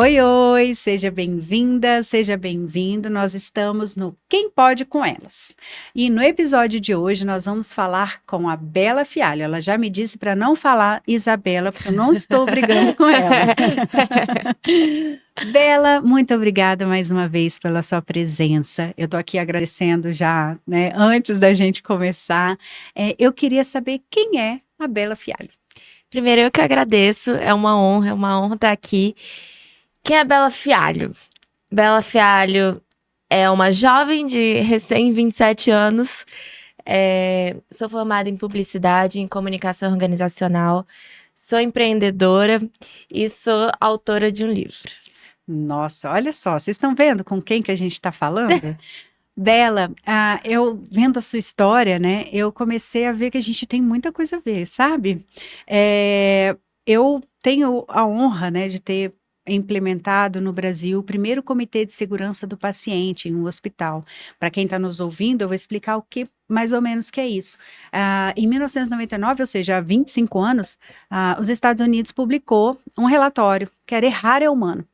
Oi, oi, seja bem-vinda, seja bem-vindo. Nós estamos no Quem Pode com Elas. E no episódio de hoje nós vamos falar com a Bela Fialho. Ela já me disse para não falar Isabela, porque eu não estou brigando com ela. Bela, muito obrigada mais uma vez pela sua presença. Eu estou aqui agradecendo já, né, antes da gente começar. Eu queria saber quem é a Bela Fialho. Primeiro, eu que agradeço, é uma honra estar aqui. Quem é Bela Fialho? Bela Fialho é uma jovem de recém 27 anos. Sou formada em publicidade, em comunicação organizacional. Sou empreendedora e sou autora de um livro. Nossa, olha só, vocês estão vendo com quem que a gente está falando? Bela, eu vendo a sua história, né, eu comecei a ver que a gente tem muita coisa a ver, sabe? Eu tenho a honra, né, de ter implementado no Brasil o primeiro comitê de segurança do paciente em um hospital. Para quem está nos ouvindo, eu vou explicar o que mais ou menos que é isso. Em 1999, ou seja, há 25 anos, os Estados Unidos publicou um relatório que era Errar é Humano.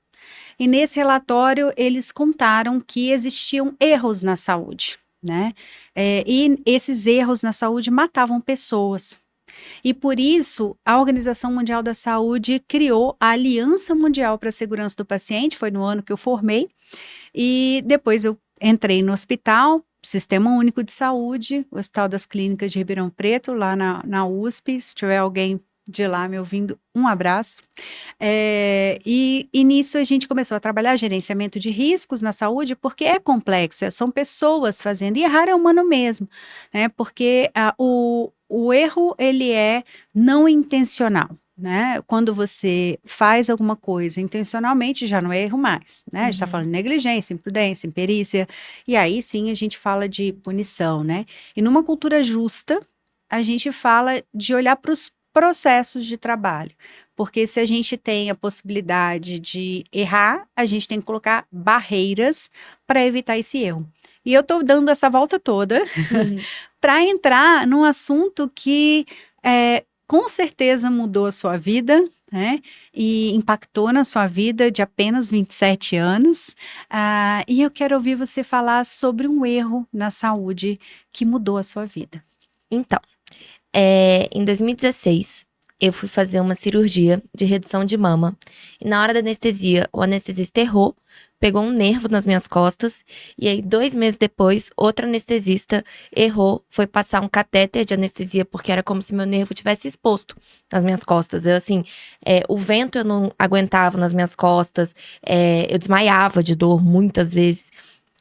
E nesse relatório, eles contaram que existiam erros na saúde, né? E esses erros na saúde matavam pessoas. E por isso, a Organização Mundial da Saúde criou a Aliança Mundial para a Segurança do Paciente, foi no ano que eu formei, e depois eu entrei no hospital, Sistema Único de Saúde, o Hospital das Clínicas de Ribeirão Preto, lá na USP, se tiver alguém de lá me ouvindo, um abraço. E nisso a gente começou a trabalhar gerenciamento de riscos na saúde, porque é complexo, são pessoas fazendo, e errar é humano mesmo, né? Porque o erro, ele é não intencional. Né? Quando você faz alguma coisa intencionalmente, já não é erro mais, né? A gente está falando de negligência, imprudência, imperícia, e aí sim a gente fala de punição, né? E numa cultura justa, a gente fala de olhar para os processos de trabalho, porque se a gente tem a possibilidade de errar, a gente tem que colocar barreiras para evitar esse erro. E eu estou dando essa volta toda para entrar num assunto que com certeza mudou a sua vida, né? E impactou na sua vida de apenas 27 anos. E eu quero ouvir você falar sobre um erro na saúde que mudou a sua vida. Então, em 2016, eu fui fazer uma cirurgia de redução de mama. E na hora da anestesia, o anestesista errou, pegou um nervo nas minhas costas. E aí, 2 meses depois, outro anestesista errou, foi passar um catéter de anestesia, porque era como se meu nervo tivesse exposto nas minhas costas. Eu, assim, o vento eu não aguentava nas minhas costas, eu desmaiava de dor muitas vezes.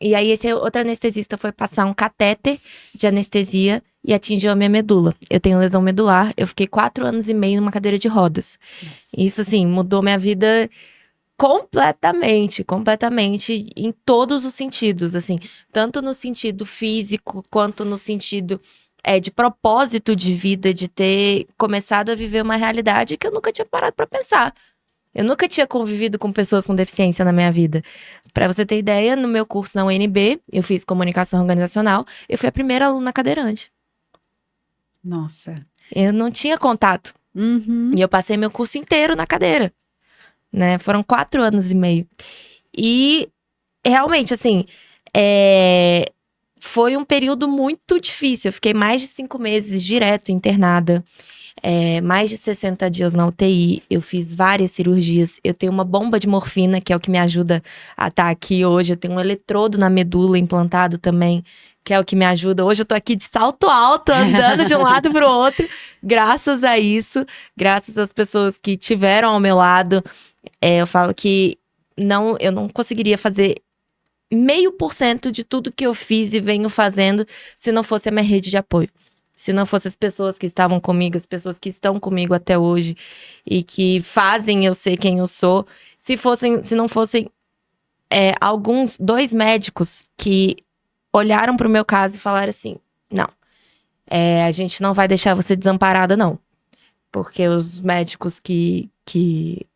E aí, esse outro anestesista foi passar um catéter de anestesia e atingiu a minha medula. Eu tenho lesão medular, eu fiquei 4 anos e meio numa cadeira de rodas. Nossa. Isso, assim, mudou minha vida completamente, em todos os sentidos, assim. Tanto no sentido físico, quanto no sentido de propósito de vida, de ter começado a viver uma realidade que eu nunca tinha parado pra pensar. Eu nunca tinha convivido com pessoas com deficiência na minha vida. Pra você ter ideia, no meu curso na UNB, eu fiz comunicação organizacional, eu fui a primeira aluna cadeirante. Nossa. Eu não tinha contato. E eu passei meu curso inteiro na cadeira, né? Foram 4 anos e meio. E, realmente, assim, foi um período muito difícil. Eu fiquei mais de 5 meses direto internada. Mais de 60 dias na UTI, eu fiz várias cirurgias, eu tenho uma bomba de morfina, que é o que me ajuda a estar aqui hoje, eu tenho um eletrodo na medula implantado também, que é o que me ajuda. Hoje eu tô aqui de salto alto, andando de um lado pro outro, graças a isso, graças às pessoas que tiveram ao meu lado. Eu falo que eu não conseguiria fazer 0,5% de tudo que eu fiz e venho fazendo se não fosse a minha rede de apoio. Se não fossem as pessoas que estavam comigo, as pessoas que estão comigo até hoje e que fazem eu ser quem eu sou, se não fossem alguns 2 médicos que olharam pro meu caso e falaram assim, não, a gente não vai deixar você desamparada, não. Porque os médicos que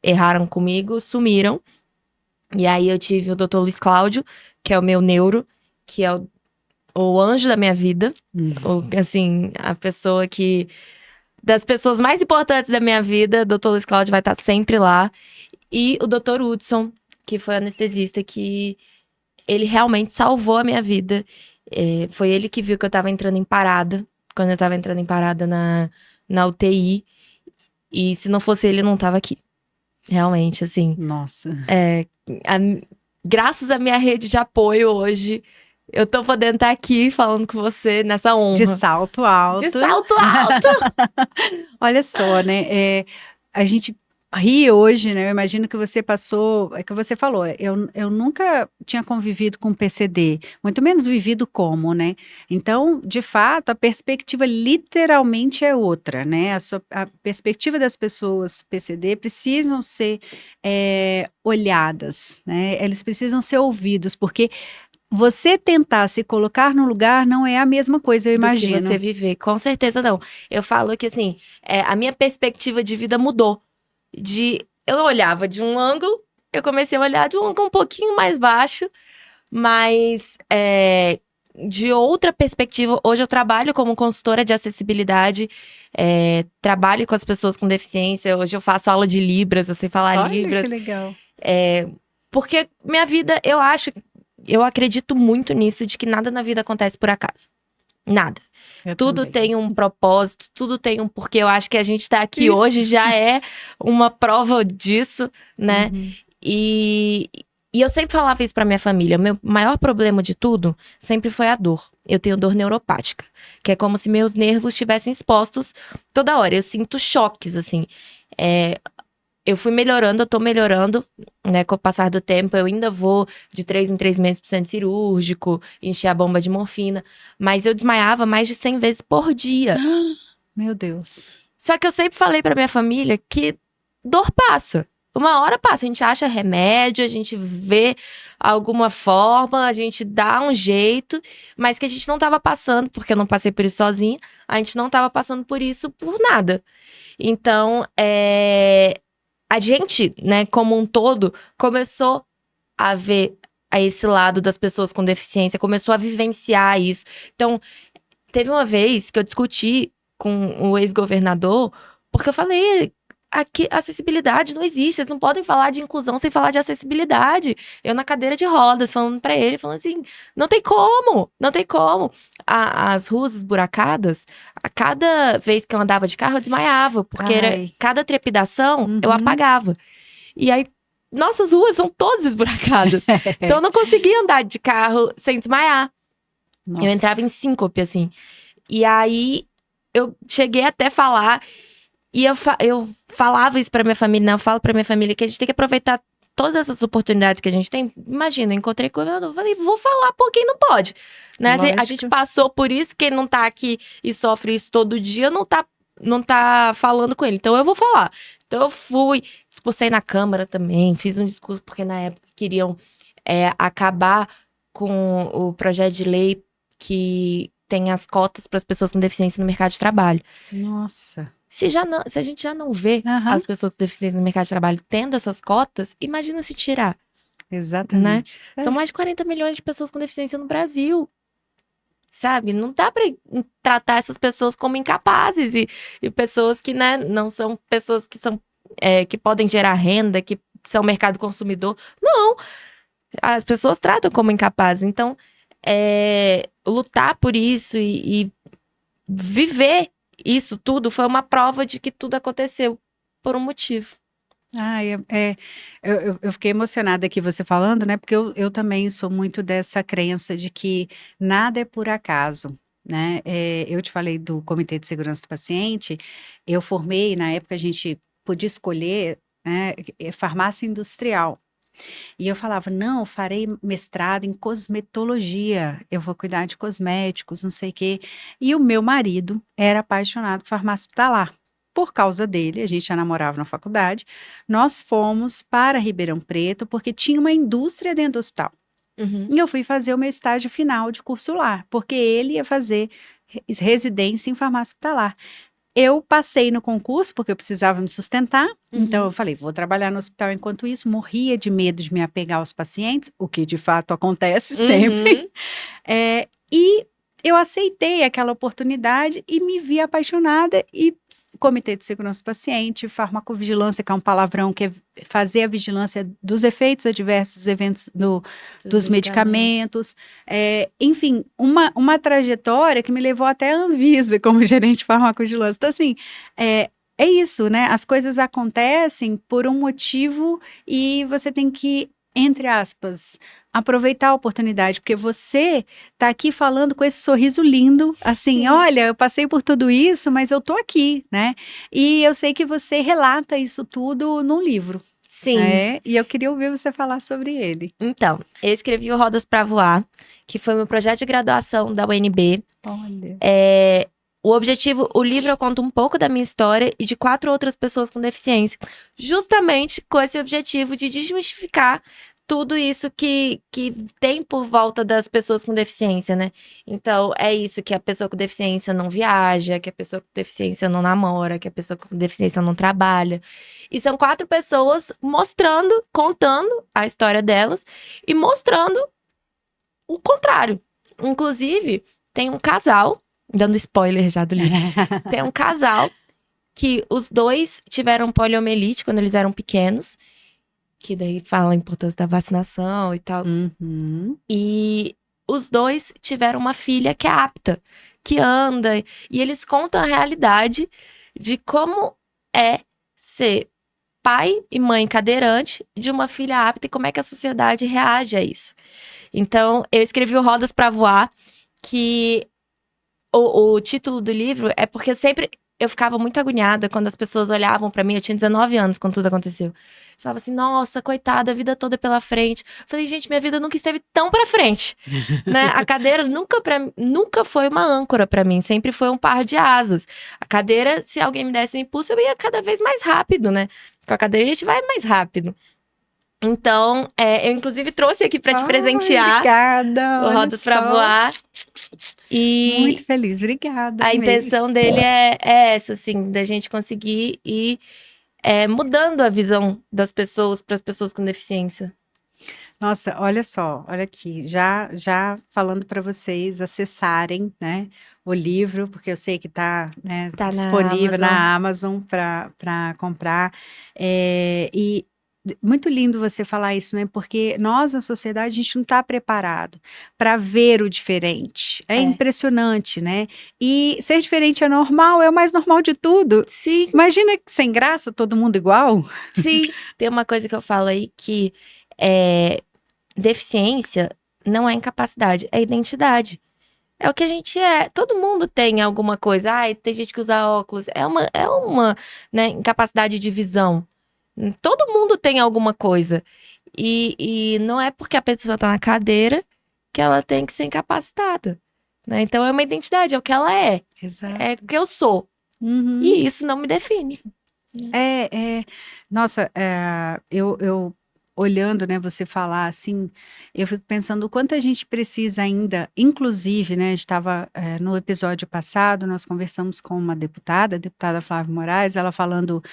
erraram comigo sumiram. E aí eu tive o Dr. Luiz Cláudio, que é o meu neuro, que é o anjo da minha vida, assim, a pessoa que... Das pessoas mais importantes da minha vida, o Dr. Luiz Cláudio vai estar sempre lá. E o Dr. Hudson, que foi o anestesista que ele realmente salvou a minha vida. Foi ele que viu que eu tava entrando em parada, quando eu tava entrando em parada na UTI. E se não fosse ele, eu não tava aqui. Realmente, assim. Nossa. Graças à minha rede de apoio hoje, eu tô podendo estar aqui falando com você nessa honra. De salto alto. De salto alto! Olha só, né? A gente ri hoje, né? Eu imagino que você passou, é que você falou, eu nunca tinha convivido com PCD, muito menos vivido como, né? Então, de fato, a perspectiva literalmente é outra, né? A perspectiva das pessoas PCD precisam ser olhadas, né? Eles precisam ser ouvidos, porque você tentar se colocar no lugar não é a mesma coisa, eu imagino. Do que você viver, com certeza não. Eu falo que, assim, a minha perspectiva de vida mudou. Eu olhava de um ângulo, eu comecei a olhar de um ângulo um pouquinho mais baixo, mas de outra perspectiva. Hoje eu trabalho como consultora de acessibilidade, trabalho com as pessoas com deficiência. Hoje eu faço aula de Libras, eu sei falar Olha Libras. que legal. Porque minha vida, eu acredito muito nisso, de que nada na vida acontece por acaso. Nada. Tudo tem um propósito, tudo tem um porquê. Eu acho que a gente tá aqui hoje já é uma prova disso, né? Uhum. E eu sempre falava isso pra minha família. Meu maior problema de tudo sempre foi a dor. Eu tenho dor neuropática, que é como se meus nervos estivessem expostos toda hora. Eu sinto choques, assim. Eu fui melhorando, eu tô melhorando, né, com o passar do tempo. Eu ainda vou de 3 em 3 meses pro centro cirúrgico, encher a bomba de morfina. Mas eu desmaiava mais de 100 vezes por dia. Meu Deus. Só que eu sempre falei pra minha família que dor passa. Uma hora passa, a gente acha remédio, a gente vê alguma forma, a gente dá um jeito, mas que a gente não tava passando, porque eu não passei por isso sozinha, a gente não tava passando por isso por nada. Então, a gente, né, como um todo, começou a ver a esse lado das pessoas com deficiência, começou a vivenciar isso. Então, teve uma vez que eu discuti com o ex-governador, porque eu falei, aqui acessibilidade não existe, vocês não podem falar de inclusão sem falar de acessibilidade. Eu na cadeira de rodas, falando pra ele, falando assim, não tem como, não tem como. As ruas esburacadas, a cada vez que eu andava de carro, eu desmaiava, porque cada trepidação, eu apagava. E aí, nossas ruas são todas esburacadas. Então eu não conseguia andar de carro sem desmaiar. Nossa. Eu entrava em síncope, assim. E aí, eu cheguei até falar, e eu falava isso pra minha família, né? Eu falo pra minha família que a gente tem que aproveitar todas essas oportunidades que a gente tem. Imagina, eu encontrei com o governador, falei, vou falar por quem não pode. Né? A gente passou por isso, quem não tá aqui e sofre isso todo dia, não tá falando com ele. Então, eu vou falar. Então, eu fui, discursei na Câmara também, fiz um discurso, porque na época queriam acabar com o projeto de lei que tem as cotas para as pessoas com deficiência no mercado de trabalho. Nossa. Se a gente já não vê as pessoas com deficiência no mercado de trabalho tendo essas cotas, imagina se tirar. Exatamente. Né? São mais de 40 milhões de pessoas com deficiência no Brasil. Sabe? Não dá para tratar essas pessoas como incapazes e pessoas que, né, não são pessoas que são que podem gerar renda, que são mercado consumidor. Não! As pessoas tratam como incapazes. Então, lutar por isso e viver isso tudo foi uma prova de que tudo aconteceu por um motivo. Eu fiquei emocionada aqui você falando, né? Porque eu também sou muito dessa crença de que nada é por acaso, né? Eu te falei do Comitê de Segurança do Paciente, eu formei, na época a gente podia escolher, né, farmácia industrial. E eu falava, não, eu farei mestrado em cosmetologia, eu vou cuidar de cosméticos, não sei o quê. E o meu marido era apaixonado por farmácia hospitalar. Por causa dele, a gente já namorava na faculdade, nós fomos para Ribeirão Preto, porque tinha uma indústria dentro do hospital. Uhum. E eu fui fazer o meu estágio final de curso lá, porque ele ia fazer residência em farmácia hospitalar. Eu passei no concurso porque eu precisava me sustentar, então eu falei, vou trabalhar no hospital enquanto isso, morria de medo de me apegar aos pacientes, o que de fato acontece sempre. E eu aceitei aquela oportunidade e me vi apaixonada e Comitê de Segurança do Paciente, farmacovigilância, que é um palavrão, que é fazer a vigilância dos efeitos adversos dos eventos dos medicamentos. Enfim, uma trajetória que me levou até a Anvisa como gerente de farmacovigilância. Então, assim, é isso, né? As coisas acontecem por um motivo e você tem que, entre aspas, aproveitar a oportunidade, porque você tá aqui falando com esse sorriso lindo, assim, Sim. olha, eu passei por tudo isso, mas eu tô aqui, né? E eu sei que você relata isso tudo num livro. Sim. E eu queria ouvir você falar sobre ele. Então, eu escrevi o Rodas para Voar, que foi meu projeto de graduação da UNB. Olha. O objetivo, o livro eu conto um pouco da minha história e de 4 outras pessoas com deficiência, justamente com esse objetivo de desmistificar tudo isso que tem por volta das pessoas com deficiência, né? Então, é isso, que a pessoa com deficiência não viaja, que a pessoa com deficiência não namora, que a pessoa com deficiência não trabalha. E são 4 pessoas mostrando, contando a história delas e mostrando o contrário. Inclusive, tem um casal, dando spoiler já do livro, tem um casal que os dois tiveram poliomielite quando eles eram pequenos, que daí fala a importância da vacinação e tal. Uhum. E os dois tiveram uma filha que é apta, que anda, e eles contam a realidade de como é ser pai e mãe cadeirante de uma filha apta e como é que a sociedade reage a isso. Então, eu escrevi o Rodas para Voar, que o título do livro é porque sempre eu ficava muito agoniada quando as pessoas olhavam pra mim. Eu tinha 19 anos quando tudo aconteceu. Eu falava assim, nossa, coitada, a vida toda é pela frente. Eu falei, gente, minha vida nunca esteve tão pra frente, né? A cadeira nunca foi uma âncora pra mim, sempre foi um par de asas. A cadeira, se alguém me desse um impulso, eu ia cada vez mais rápido, né? Com a cadeira a gente vai mais rápido. Então, eu inclusive trouxe aqui pra te presentear. Obrigada. O Rodas pra Voar. E muito feliz, obrigada. a intenção dele é essa, assim, da gente conseguir ir mudando a visão das pessoas para as pessoas com deficiência. Nossa, olha só, olha aqui, já falando para vocês acessarem, né, o livro, porque eu sei que está, né, Tá disponível na na Amazon para comprar. E muito lindo você falar isso, né? Porque nós, na sociedade, a gente não está preparado para ver o diferente. É impressionante, né? E ser diferente é normal, é o mais normal de tudo. Sim. Imagina que sem graça, todo mundo igual. Sim. Tem uma coisa que eu falo aí que deficiência não é incapacidade, é identidade. É o que a gente é. Todo mundo tem alguma coisa. Ai, tem gente que usa óculos. É uma né, incapacidade de visão. Todo mundo tem alguma coisa. E não é porque a pessoa tá na cadeira que ela tem que ser incapacitada. Né? Então é uma identidade, é o que ela é. Exato. É o que eu sou. Uhum. E isso não me define. Nossa, eu olhando, né, você falar assim, eu fico pensando o quanto a gente precisa ainda, inclusive, né, a gente estava no episódio passado, nós conversamos com uma deputada, a deputada Flávia Moraes, ela falando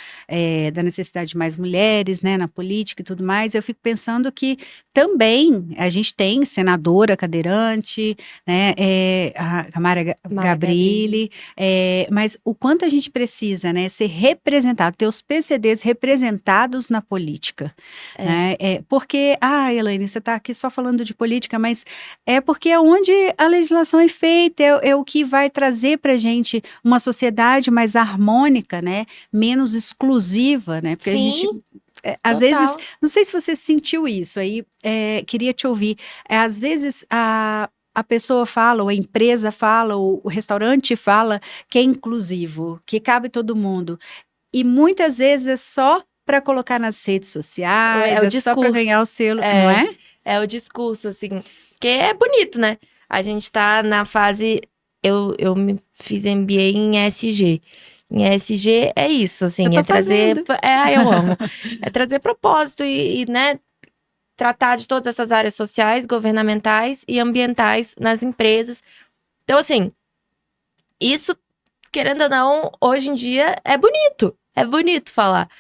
da necessidade de mais mulheres, né, na política e tudo mais, eu fico pensando que também a gente tem senadora cadeirante, né, a Mara Gabrilli, mas o quanto a gente precisa, né, ser representado, ter os PCDs representados na política, né? Porque, Elaine, você está aqui só falando de política, mas é porque é onde a legislação é feita, é o que vai trazer para a gente uma sociedade mais harmônica, né? Menos exclusiva, né? Porque Sim, a gente, às vezes, não sei se você sentiu isso, aí queria te ouvir. Às vezes a pessoa fala, ou a empresa fala, ou o restaurante fala que é inclusivo, que cabe todo mundo. E muitas vezes é só para colocar nas redes sociais, só para ganhar o selo, não é? É o discurso, assim, que é bonito, né? A gente tá na fase, eu fiz MBA em ESG. Em ESG é isso, assim, eu trazer, eu amo, é trazer propósito e, né, tratar de todas essas áreas sociais, governamentais e ambientais nas empresas. Então, assim, isso, querendo ou não, hoje em dia é bonito falar.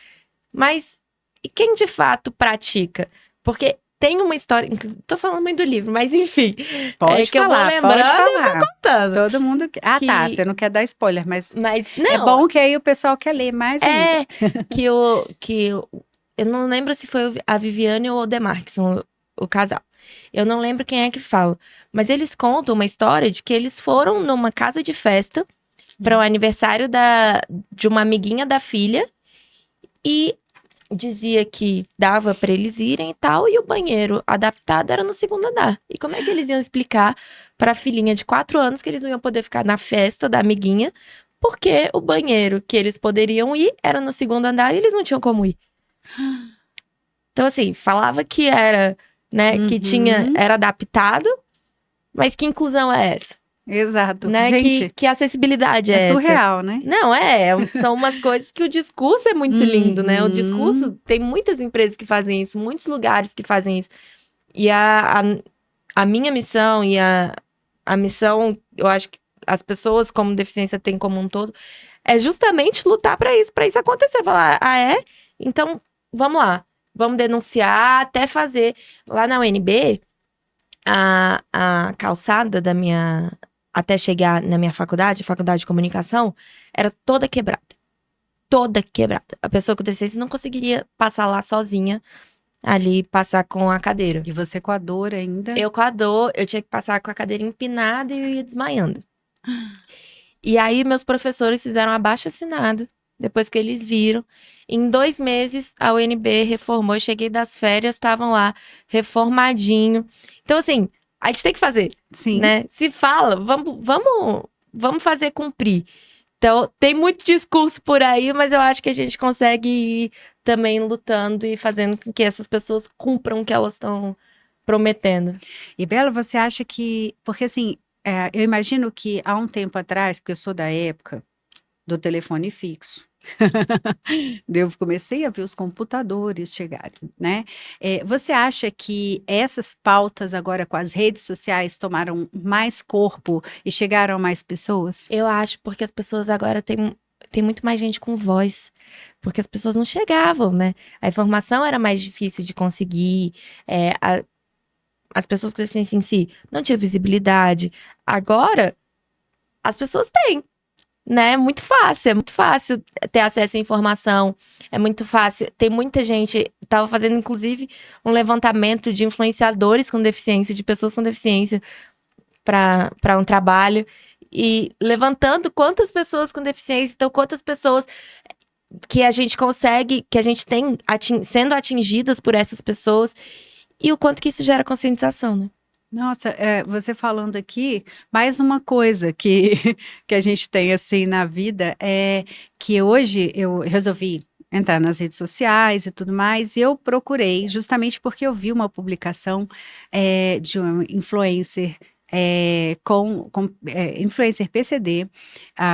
Mas e quem de fato pratica? Porque tem uma história. Tô falando muito do livro, mas enfim. Pode que eu vou falar, lembrando pode e vou falar. contando. Todo mundo. Ah, Que- tá. Você não quer dar spoiler, mas Mas, é não, bom que aí o pessoal quer ler mais ainda. eu não lembro se foi a Viviane ou o Demar, que são o casal. Eu não lembro quem é que fala. Mas eles contam uma história de que eles foram numa casa de festa para o aniversário de uma amiguinha da filha. E dizia que dava para eles irem e tal, e o banheiro adaptado era no segundo andar. E como é que eles iam explicar para a filhinha de 4 anos que eles não iam poder ficar na festa da amiguinha, porque o banheiro que eles poderiam ir era no segundo andar e eles não tinham como ir. Então, assim, falava que era, né, que Uhum. era adaptado, mas que inclusão é essa? Exato. Né? Gente, Que acessibilidade é é essa? surreal, né? Não, são umas coisas que o discurso é muito lindo, né? O discurso, Uhum. tem muitas empresas que fazem isso, muitos lugares que fazem isso. E a minha missão e a missão, eu acho que as pessoas como deficiência têm como um todo, é justamente lutar para isso acontecer. Falar, ah, é? Então, vamos lá. Vamos denunciar até fazer. Lá na UNB, a calçada da minha. Até chegar na minha faculdade, faculdade de comunicação, era toda quebrada. Toda quebrada. A pessoa com deficiência não conseguiria passar lá sozinha, ali, passar com a cadeira. E você com a dor ainda. Eu com a dor, eu tinha que passar com a cadeira empinada e eu ia desmaiando. E aí, meus professores fizeram abaixo-assinado, depois que eles viram. Em 2 meses, a UNB reformou. Eu cheguei das férias, estavam lá, reformadinho. Então, assim, a gente tem que fazer, Sim. né? Se fala, vamos fazer cumprir. Então, tem muito discurso por aí, mas eu acho que a gente consegue ir também lutando e fazendo com que essas pessoas cumpram o que elas estão prometendo. E Bela, você acha que. Porque assim, eu imagino que há um tempo atrás, porque eu sou da época do telefone fixo. Eu comecei a ver os computadores chegarem, né? Você acha que essas pautas agora com as redes sociais tomaram mais corpo e chegaram a mais pessoas? Eu acho, porque as pessoas agora tem muito mais gente com voz. Porque as pessoas não chegavam, né? A informação era mais difícil de conseguir. As pessoas com deficiência em si não tinham visibilidade. Agora, as pessoas têm, né? É muito fácil ter acesso à informação. É muito fácil. Tem muita gente. Estava fazendo, inclusive, um levantamento de influenciadores com deficiência, de pessoas com deficiência, para um trabalho. E levantando quantas pessoas com deficiência, então quantas pessoas que a gente consegue, que a gente tem sendo atingidas por essas pessoas e o quanto que isso gera conscientização, né? Nossa, você falando aqui, mais uma coisa que, que a gente tem assim na vida é que hoje eu resolvi entrar nas redes sociais e tudo mais, e eu procurei, justamente porque eu vi uma publicação de um influencer influencer PCD,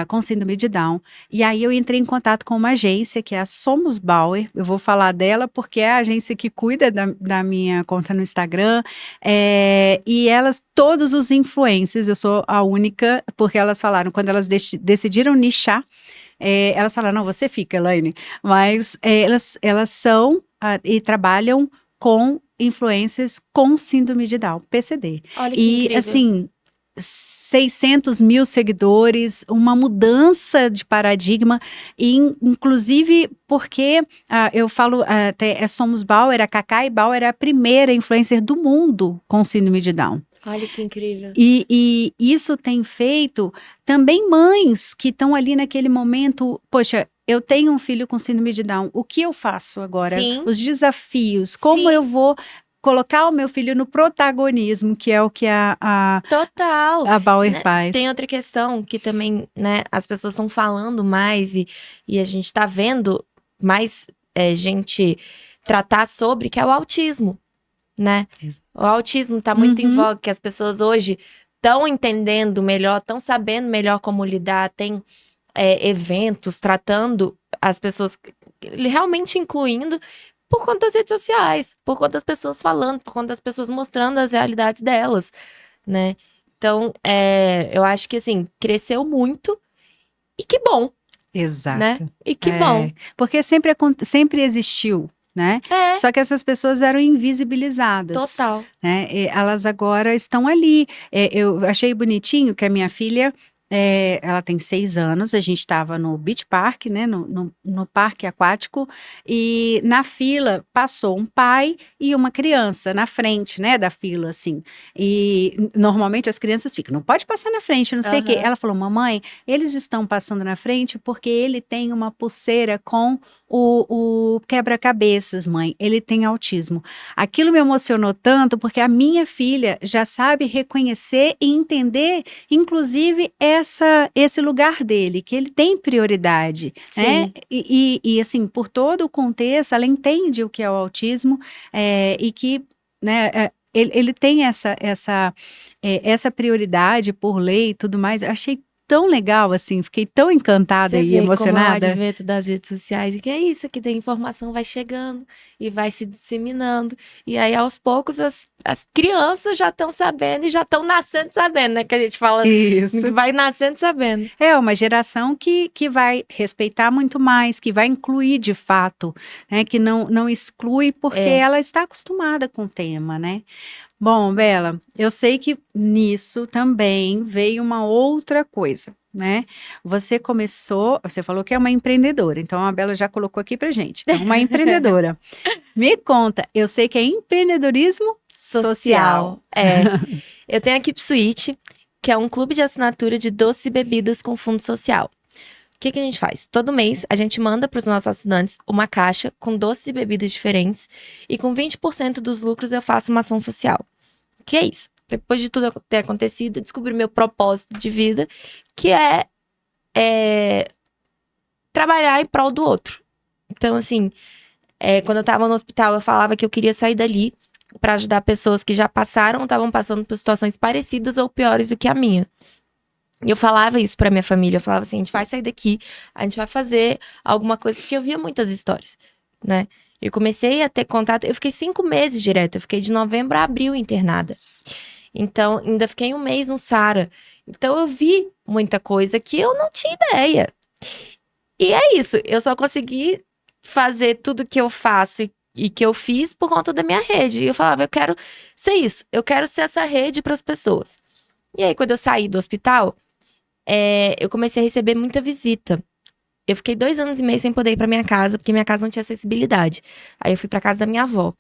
com síndrome de Down. E aí eu entrei em contato com uma agência que é a Somos Bauer. Eu vou falar dela porque é a agência que cuida da minha conta no Instagram. E elas, todos os influencers, eu sou a única, porque elas falaram, quando elas decidiram nichar, elas falaram, não, você fica, Elaine. Mas elas são e trabalham com influencers com síndrome de Down, PCD. Olha que E, incrível. assim, 600 mil seguidores, uma mudança de paradigma, e inclusive porque eu falo, até Somos Bauer, a Cacai Bauer é a primeira influencer do mundo com síndrome de Down. Olha que incrível. E isso tem feito também mães que estão ali naquele momento, poxa, eu tenho um filho com síndrome de Down, o que eu faço agora? Sim. Os desafios, como Sim. eu vou colocar o meu filho no protagonismo, que é o que Total. a Bauer Né? faz. Tem outra questão que também, né, as pessoas estão falando mais e a gente está vendo mais gente tratar sobre, que é o autismo, né? O autismo está muito em voga, que as pessoas hoje estão entendendo melhor, estão sabendo melhor como lidar, tem eventos tratando as pessoas, realmente incluindo, por conta das redes sociais, por conta das pessoas falando, por conta das pessoas mostrando as realidades delas, né? Então, eu acho que, assim, cresceu muito e que bom, Exato. né? E que bom. Porque sempre existiu né? É, Só que essas pessoas eram invisibilizadas. total. Né? E elas agora estão ali. Eu achei bonitinho que a minha filha, ela tem 6 anos, a gente estava no Beach Park, né, no parque aquático, e na fila passou um pai e uma criança na frente, né, da fila, assim. E normalmente as crianças ficam, não pode passar na frente, não sei o quê. Aham. Ela falou, mamãe, eles estão passando na frente porque ele tem uma pulseira com o quebra-cabeças, mãe. Ele tem autismo. Aquilo me emocionou tanto porque a minha filha já sabe reconhecer e entender, inclusive, esse lugar dele, que ele tem prioridade, né? Sim. E, assim, por todo o contexto, ela entende o que é o autismo e que, né, ele tem essa prioridade por lei e tudo mais. Eu achei tão legal, assim, fiquei tão encantada Você e vê como é o emocionada. advento das redes sociais, e que é isso, que a informação vai chegando e vai se disseminando. E aí, aos poucos, as crianças já estão sabendo e já estão nascendo sabendo, né? Que a gente fala que Isso. vai nascendo sabendo. É uma geração que vai respeitar muito mais, que vai incluir de fato, né? Que não exclui porque É. ela está acostumada com o tema, né? Bom, Bela, eu sei que nisso também veio uma outra coisa, né? Você falou que é uma empreendedora, então a Bela já colocou aqui pra gente. É uma empreendedora. Me conta, eu sei que é empreendedorismo social. É. Eu tenho a Keep Sweet, que é um clube de assinatura de doces e bebidas com fundo social. O que a gente faz? Todo mês, a gente manda para os nossos assinantes uma caixa com doces e bebidas diferentes e com 20% dos lucros eu faço uma ação social. O que é isso? Depois de tudo ter acontecido, eu descobri meu propósito de vida, que é trabalhar em prol do outro. Então, assim, quando eu tava no hospital, eu falava que eu queria sair dali para ajudar pessoas que já passaram ou estavam passando por situações parecidas ou piores do que a minha. E eu falava isso pra minha família, eu falava assim, a gente vai sair daqui, a gente vai fazer alguma coisa, porque eu via muitas histórias, né? Eu comecei a ter contato, eu fiquei 5 meses direto, eu fiquei de novembro a abril internada. Então, ainda fiquei 1 mês no SARA. Então, eu vi muita coisa que eu não tinha ideia. E é isso, eu só consegui fazer tudo que eu faço e que eu fiz por conta da minha rede. E eu falava, eu quero ser isso, eu quero ser essa rede para as pessoas. E aí, quando eu saí do hospital, eu comecei a receber muita visita. Eu fiquei 2 anos e meio sem poder ir pra minha casa, porque minha casa não tinha acessibilidade. Aí eu fui pra casa da minha avó.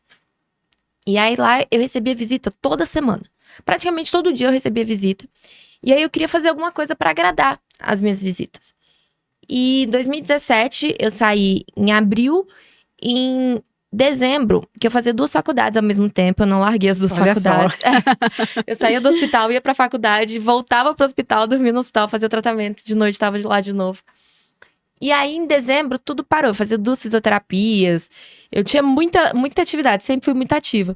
E aí lá eu recebia visita toda semana. Praticamente todo dia eu recebia visita. E aí eu queria fazer alguma coisa pra agradar as minhas visitas. E em 2017 eu saí em abril. Em dezembro, que eu fazia 2 faculdades ao mesmo tempo, eu não larguei as 2 Olha faculdades. Eu saía do hospital, ia pra faculdade, voltava pro hospital, dormia no hospital, fazia tratamento, de noite tava lá de novo. E aí, em dezembro, tudo parou. Eu fazia 2 fisioterapias, eu tinha muita atividade, sempre fui muito ativa.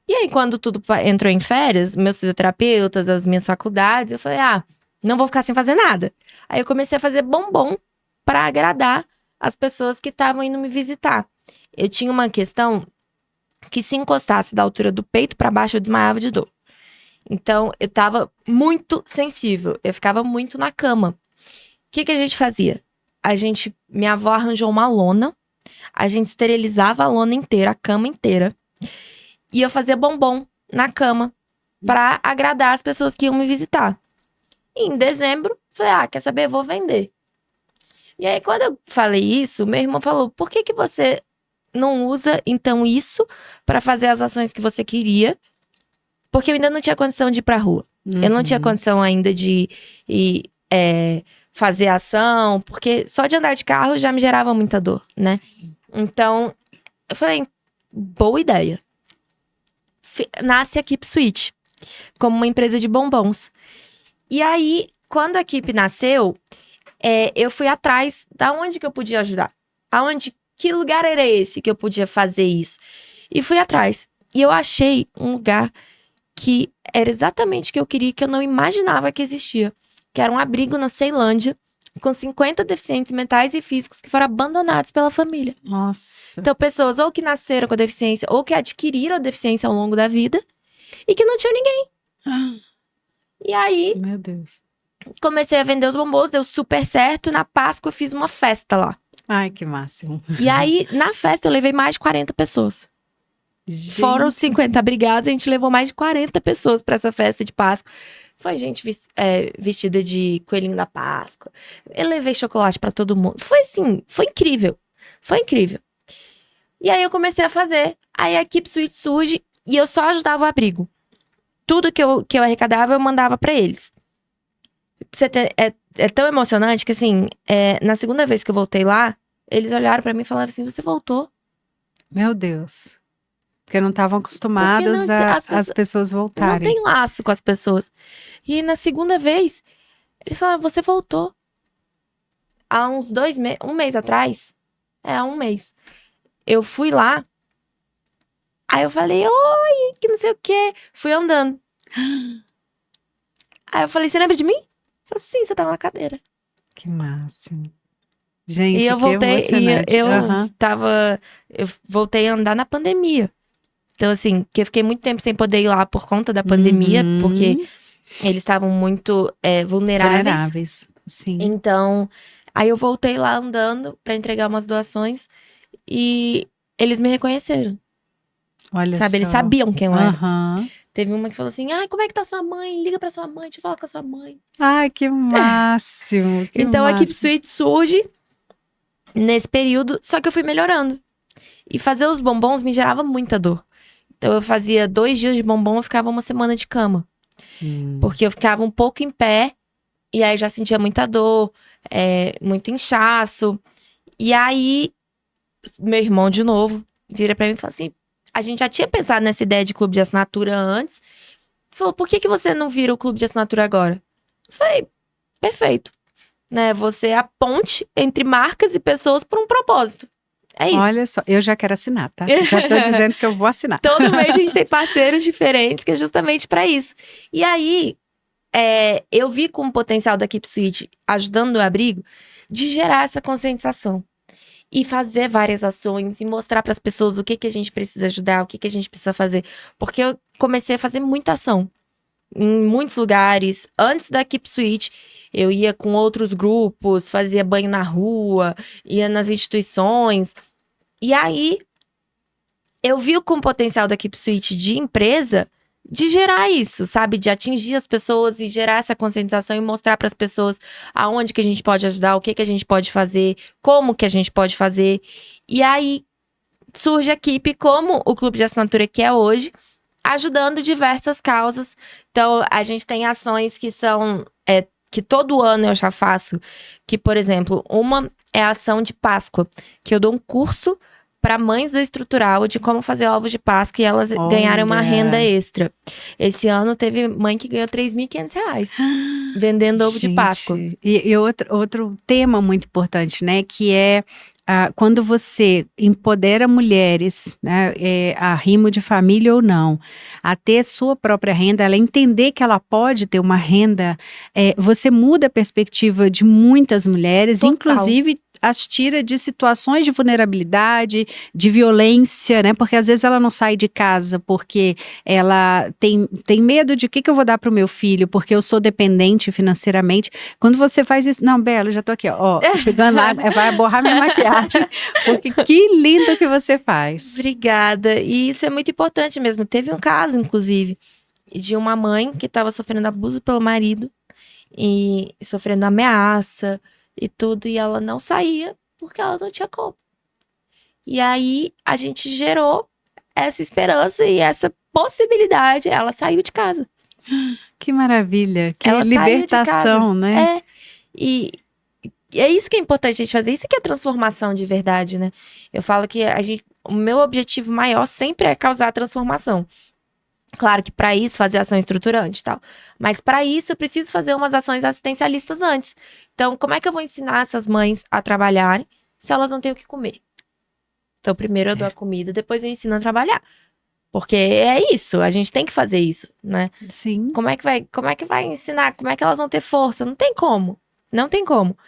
E aí, quando tudo entrou em férias, meus fisioterapeutas, as minhas faculdades, eu falei, não vou ficar sem fazer nada. Aí eu comecei a fazer bombom pra agradar as pessoas que estavam indo me visitar. Eu tinha uma questão que se encostasse da altura do peito pra baixo, eu desmaiava de dor. Então, eu tava muito sensível. Eu ficava muito na cama. O que a gente fazia? Minha avó arranjou uma lona. A gente esterilizava a lona inteira, a cama inteira. E eu fazia bombom na cama pra agradar as pessoas que iam me visitar. E em dezembro, falei, quer saber? Vou vender. E aí, quando eu falei isso, meu irmão falou, por que você não usa, então, isso pra fazer as ações que você queria? Porque eu ainda não tinha condição de ir pra rua. Eu não tinha condição ainda de fazer ação, porque só de andar de carro já me gerava muita dor, né? Sim. Então, eu falei, boa ideia. Nasce a Keep Sweet, como uma empresa de bombons. E aí, quando a Keep nasceu, eu fui atrás da onde que eu podia ajudar. Que lugar era esse que eu podia fazer isso? E fui atrás. E eu achei um lugar que era exatamente o que eu queria, que eu não imaginava que existia. Que era um abrigo na Ceilândia, com 50 deficientes mentais e físicos que foram abandonados pela família. Nossa. Então, pessoas ou que nasceram com a deficiência, ou que adquiriram a deficiência ao longo da vida, e que não tinham ninguém. E aí, Meu Deus. comecei a vender os bombons, deu super certo. Na Páscoa, eu fiz uma festa lá. Ai, que máximo. E aí, na festa, eu levei mais de 40 pessoas. Fora os 50 abrigados, a gente levou mais de 40 pessoas pra essa festa de Páscoa. Foi gente vestida de coelhinho da Páscoa. Eu levei chocolate pra todo mundo. Foi assim, foi incrível. Foi incrível. E aí eu comecei a fazer. Aí a Keep Sweet surge e eu só ajudava o abrigo. Tudo que eu arrecadava, eu mandava pra eles. É tão emocionante que, assim, na segunda vez que eu voltei lá, eles olharam pra mim e falaram assim, você voltou? Meu Deus. Porque não estavam acostumados as pessoas voltarem. Não tem laço com as pessoas. E na segunda vez, eles falaram, você voltou. Há uns 2 meses, um mês atrás, há um mês, eu fui lá, aí eu falei, oi, que não sei o quê. Fui andando. Aí eu falei, você lembra de mim? Eu falei, sim, você tava na cadeira. Que máximo. Gente, E eu que voltei, emocionante. eu voltei a andar na pandemia. Então, assim, que eu fiquei muito tempo sem poder ir lá por conta da pandemia, porque eles estavam muito vulneráveis. Sim. Então, aí eu voltei lá andando pra entregar umas doações e eles me reconheceram. Olha Sabe, eles só. sabiam quem eu era. Aham. Teve uma que falou assim, ai, como é que tá sua mãe? Liga pra sua mãe, deixa eu falar com a sua mãe. Ai, que máximo. Que Então, a Keep máximo. Sweet surge nesse período, só que eu fui melhorando. E fazer os bombons me gerava muita dor. Então, eu fazia 2 dias de bombom, eu ficava uma semana de cama. Porque eu ficava um pouco em pé, e aí já sentia muita dor, muito inchaço. E aí, meu irmão, de novo, vira pra mim e fala assim, a gente já tinha pensado nessa ideia de clube de assinatura antes. Falou, por que você não vira o clube de assinatura agora? Eu falei, perfeito. Né? Você é a ponte entre marcas e pessoas por um propósito. É isso. Olha só, eu já quero assinar, tá? Já tô dizendo que eu vou assinar. Todo mês a gente tem parceiros diferentes, que é justamente pra isso. E aí, eu vi com o potencial da Keep Sweet ajudando o abrigo de gerar essa conscientização. E fazer várias ações e mostrar para as pessoas o que a gente precisa ajudar, o que a gente precisa fazer. Porque eu comecei a fazer muita ação em muitos lugares. Antes da Keep Sweet, eu ia com outros grupos, fazia banho na rua, ia nas instituições. E aí, eu vi com o potencial da Keep Sweet de empresa de gerar isso, sabe? De atingir as pessoas e gerar essa conscientização e mostrar para as pessoas aonde que a gente pode ajudar, o que a gente pode fazer, como que a gente pode fazer. E aí surge a Keep como o clube de assinatura que é hoje, ajudando diversas causas. Então, a gente tem ações que são que todo ano eu já faço, que, por exemplo, uma é a ação de Páscoa, que eu dou um curso para mães da estrutural de como fazer ovos de Páscoa e elas ganharem uma renda extra. Esse ano teve mãe que ganhou R$3.500 vendendo ovo de Páscoa. E outro tema muito importante, né, que é quando você empodera mulheres, né, arrimo de família ou não, a ter sua própria renda, ela entender que ela pode ter uma renda, você muda a perspectiva de muitas mulheres, Total. inclusive as tira de situações de vulnerabilidade, de violência, né? Porque às vezes ela não sai de casa porque ela tem medo de o que eu vou dar para o meu filho, porque eu sou dependente financeiramente. Quando você faz isso, não, Bela, já tô aqui, ó, chegando lá, vai borrar minha maquiagem, porque que lindo que você faz. Obrigada. E isso é muito importante mesmo. Teve um caso, inclusive, de uma mãe que estava sofrendo abuso pelo marido e sofrendo ameaça e tudo, e ela não saía porque ela não tinha como. E aí a gente gerou essa esperança e essa possibilidade. Ela saiu de casa. Que maravilha, que Ela libertação, né? E é isso que é importante a gente fazer. Isso que é transformação de verdade, né? Eu falo que o meu objetivo maior sempre é causar transformação. Claro que para isso fazer ação estruturante e tal. Mas para isso eu preciso fazer umas ações assistencialistas antes. Então, como é que eu vou ensinar essas mães a trabalharem se elas não têm o que comer? Então, primeiro eu dou a comida, depois eu ensino a trabalhar. Porque é isso, a gente tem que fazer isso, né? Sim. Como é que vai ensinar? Como é que elas vão ter força? Não tem como. Não tem como.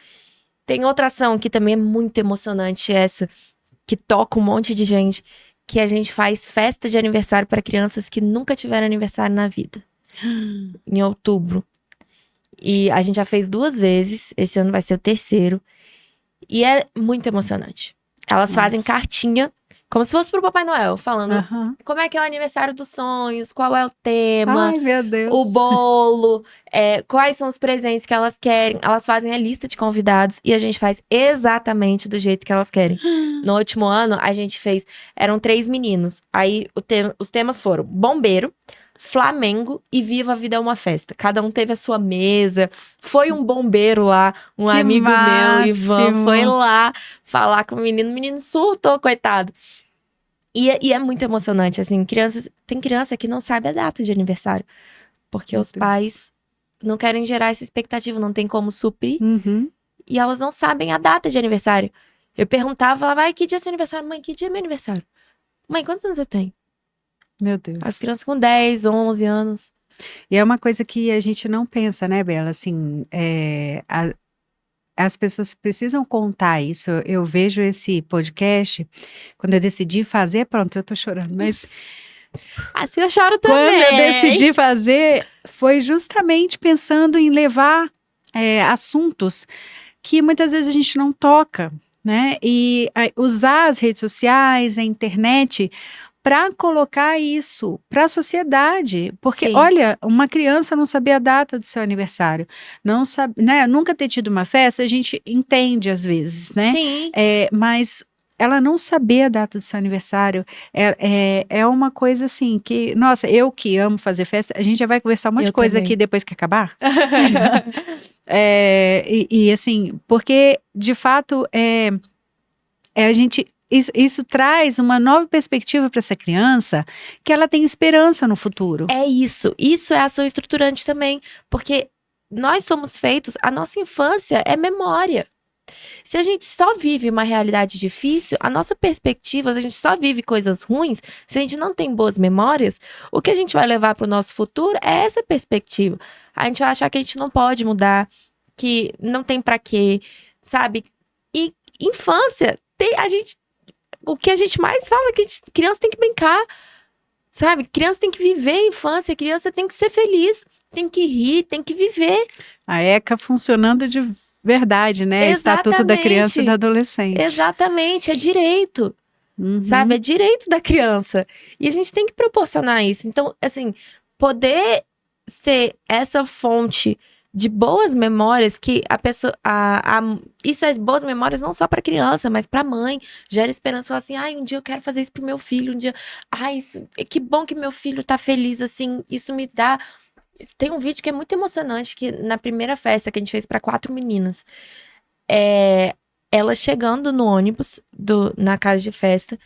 Tem outra ação que também é muito emocionante, essa, que toca um monte de gente, que a gente faz festa de aniversário para crianças que nunca tiveram aniversário na vida. Em outubro. E a gente já fez 2 vezes, esse ano vai ser o 3º. E é muito emocionante. Elas fazem cartinha, como se fosse pro Papai Noel, falando como é que é o aniversário dos sonhos, qual é o tema, Ai, meu Deus. o bolo, quais são os presentes que elas querem. Elas fazem a lista de convidados e a gente faz exatamente do jeito que elas querem. No último ano, a gente fez... Eram 3 meninos. Aí, os temas foram bombeiro, Flamengo e Viva a Vida é uma Festa. Cada um teve a sua mesa. Foi um bombeiro lá, um Que amigo meu, Ivan, máximo. foi lá falar com o menino surtou, coitado. E é muito emocionante, assim, tem criança que não sabe a data de aniversário. Porque Meu os Deus. pais não querem gerar essa expectativa, não tem como suprir. Uhum. E elas não sabem a data de aniversário. Eu perguntava, ela vai, que dia é seu aniversário? Mãe, que dia é meu aniversário? Mãe, quantos anos eu tenho? Meu Deus. As crianças com 10, 11 anos. E é uma coisa que a gente não pensa, né, Bela? Assim, as pessoas precisam contar isso. Eu vejo esse podcast, quando eu decidi fazer, pronto, eu tô chorando, mas Assim eu choro também. quando eu decidi fazer, foi justamente pensando em levar assuntos que muitas vezes a gente não toca, né? E usar as redes sociais, a internet, para colocar isso para a sociedade. Porque, Sim. olha, uma criança não saber a data do seu aniversário, não sabe, né? Nunca ter tido uma festa, a gente entende às vezes, né? Sim. Mas ela não saber a data do seu aniversário é uma coisa assim que, nossa, eu que amo fazer festa, a gente já vai conversar um monte de coisa também. aqui depois que acabar. Assim, porque de fato a gente isso traz uma nova perspectiva para essa criança, que ela tem esperança no futuro. É isso. Isso é ação estruturante também. Porque nós somos feitos, a nossa infância é memória. Se a gente só vive uma realidade difícil, a nossa perspectiva, se a gente só vive coisas ruins, se a gente não tem boas memórias, o que a gente vai levar para o nosso futuro é essa perspectiva. A gente vai achar que a gente não pode mudar, que não tem para quê, sabe? E infância, o que a gente mais fala é que criança tem que brincar, sabe? Criança tem que viver a infância, criança tem que ser feliz, tem que rir, tem que viver. A ECA funcionando de verdade, né? Estatuto da Criança e do Adolescente. Exatamente, é direito, sabe? É direito da criança. E a gente tem que proporcionar isso. Então, assim, poder ser essa fonte de boas memórias que a pessoa... isso é boas memórias não só para criança, mas para mãe. Gera esperança, fala assim, ai, um dia eu quero fazer isso pro meu filho, um dia... Ai, que bom que meu filho tá feliz, assim, isso me dá... Tem um vídeo que é muito emocionante, que na primeira festa que a gente fez para 4 meninas, ela chegando no ônibus, na casa de festa,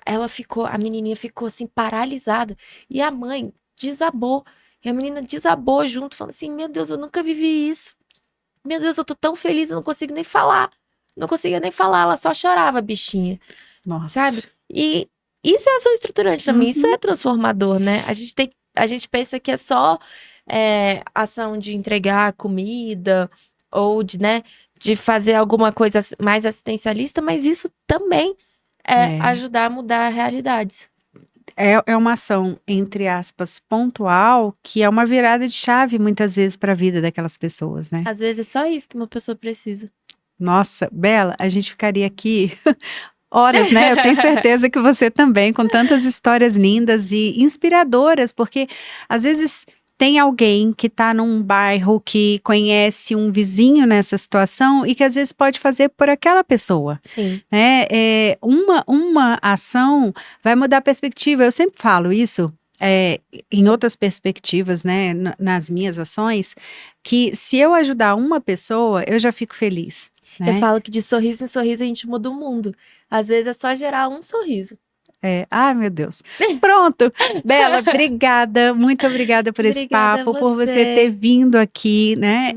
a menininha ficou assim, paralisada, e a mãe desabou, e a menina desabou junto, falando assim, meu Deus, eu nunca vivi isso, meu Deus, eu tô tão feliz, eu não consigo nem falar, não conseguia nem falar, ela só chorava, bichinha. Nossa. Sabe? E isso é ação estruturante também, isso é transformador, né? A gente pensa que é só ação de entregar comida ou de fazer alguma coisa mais assistencialista, mas isso também é ajudar a mudar realidades. É uma ação, entre aspas, pontual, que é uma virada de chave muitas vezes para a vida daquelas pessoas, né? Às vezes é só isso que uma pessoa precisa. Nossa, Bela, a gente ficaria aqui horas, né? Eu tenho certeza que você também, com tantas histórias lindas e inspiradoras, porque às vezes tem alguém que está num bairro que conhece um vizinho nessa situação e que às vezes pode fazer por aquela pessoa. Sim. Né? Uma ação vai mudar a perspectiva. Eu sempre falo isso em outras perspectivas, né? Nas minhas ações, que se eu ajudar uma pessoa, eu já fico feliz. Né? Eu falo que de sorriso em sorriso a gente muda o mundo. Às vezes é só gerar um sorriso. Ai, meu Deus. Pronto. Bela, obrigada. Muito obrigada por esse papo, por você ter vindo aqui, né?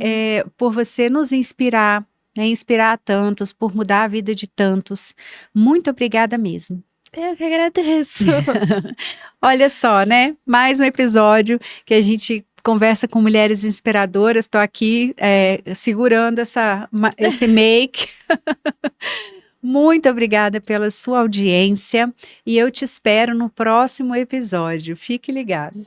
Por você nos inspirar, né? Inspirar a tantos, por mudar a vida de tantos. Muito obrigada mesmo. Eu que agradeço. Olha só, né? Mais um episódio que a gente conversa com mulheres inspiradoras. Estou aqui segurando esse make. Muito obrigada pela sua audiência e eu te espero no próximo episódio. Fique ligado.